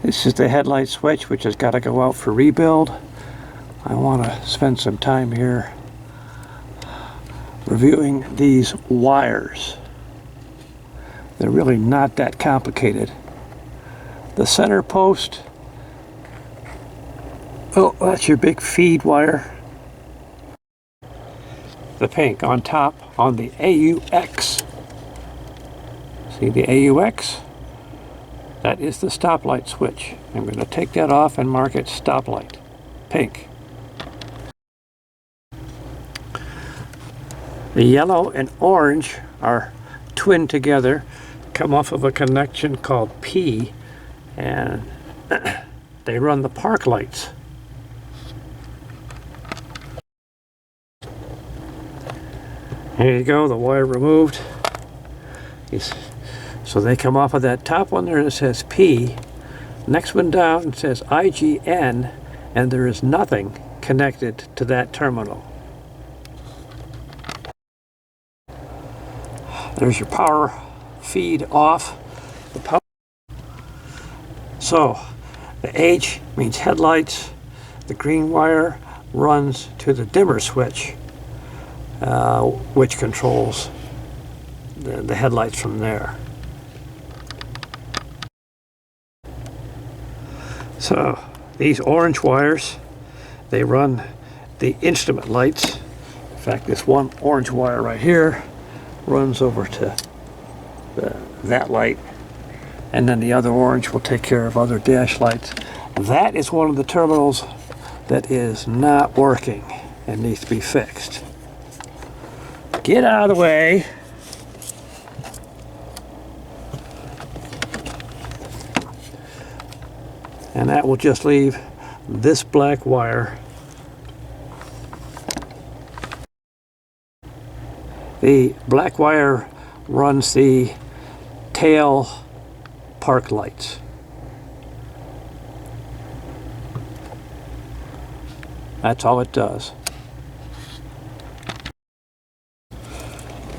This is the headlight switch, which has got to go out for rebuild. I want to spend some time here reviewing these wires. They're really not that complicated. The center post, oh, that's your big feed wire. The pink on top on the AUX. See the AUX? That is the stoplight switch. I'm going to take that off and mark it stoplight. Pink. The yellow and orange are twinned together, come off of a connection called P, and they run the park lights. Here you go, the wire removed. So they come off of that top one there that says P. Next one down says IGN, and there is nothing connected to that terminal. There's your power feed off. The power. So the H means headlights. The green wire runs to the dimmer switch, which controls the headlights from there. So these orange wires, they run the instrument lights. In fact, this one orange wire right here runs over to that light, and then the other orange will take care of other dash lights. That is one of the terminals that is not working and needs to be fixed. Get out of the way. And that will just leave this black wire. The black wire runs the tail park lights. That's all it does.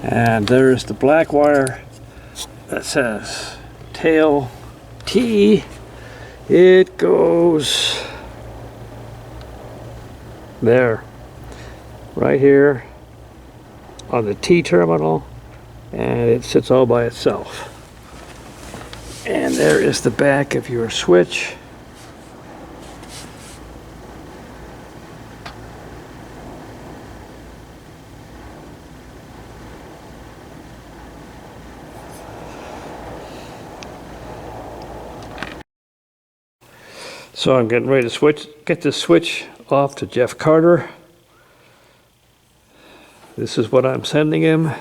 And there's the black wire that says tail T. It goes there, right here on the T terminal, and it sits all by itself. And there is the back of your switch. So I'm getting ready to get this switch off to Jeff Carter. This is what I'm sending him.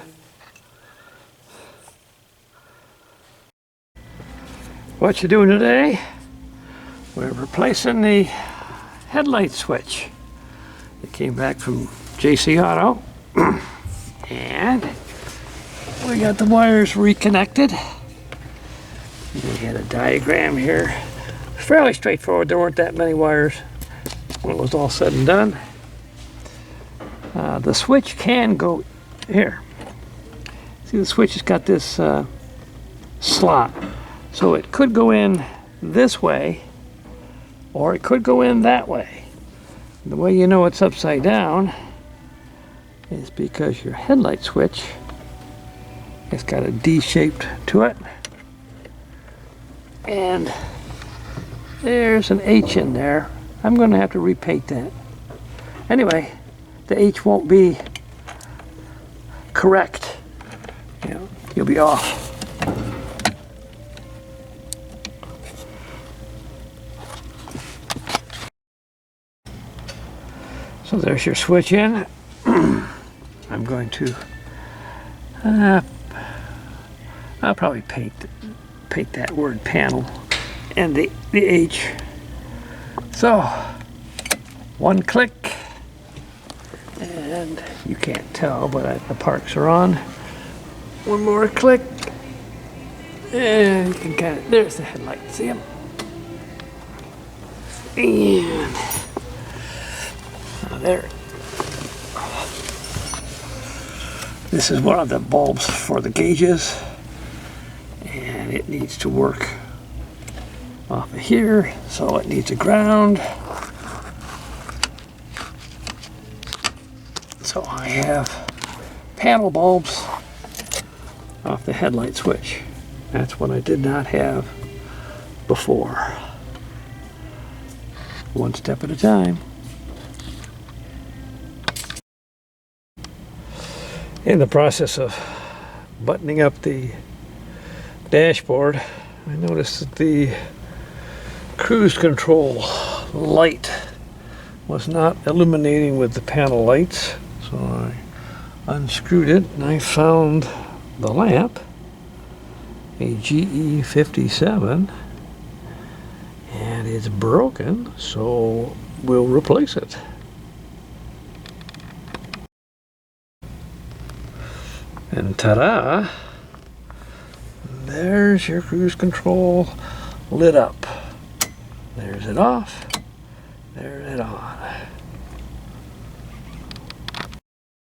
What you doing today? We're replacing the headlight switch. It came back from JC Auto. And we got the wires reconnected. We had a diagram here. Fairly straightforward. There weren't that many wires when it was all said and done. The switch can go here. See, the switch has got this slot, so it could go in this way or it could go in that way. The way you know it's upside down is because your headlight switch has got a D shaped to it, and there's an H in there. I'm going to have to repaint that. Anyway, the H won't be correct. You know, you'll be off. So there's your switch in. I'm going to I'll probably paint that word panel and the H. So one click, and you can't tell, but the parks are on. One more click, and you can kind of, there's the headlight, see them? And there. This is one of the bulbs for the gauges, and it needs to work off of here, so it needs a ground. So I have panel bulbs off the headlight switch. That's what I did not have before. One step at a time. In the process of buttoning up the dashboard, I noticed that the cruise control light was not illuminating with the panel lights, so I unscrewed it and I found the lamp, a GE 57, and it's broken, so we'll replace it. And ta-da! There's your cruise control lit up. There's it off. There's it on.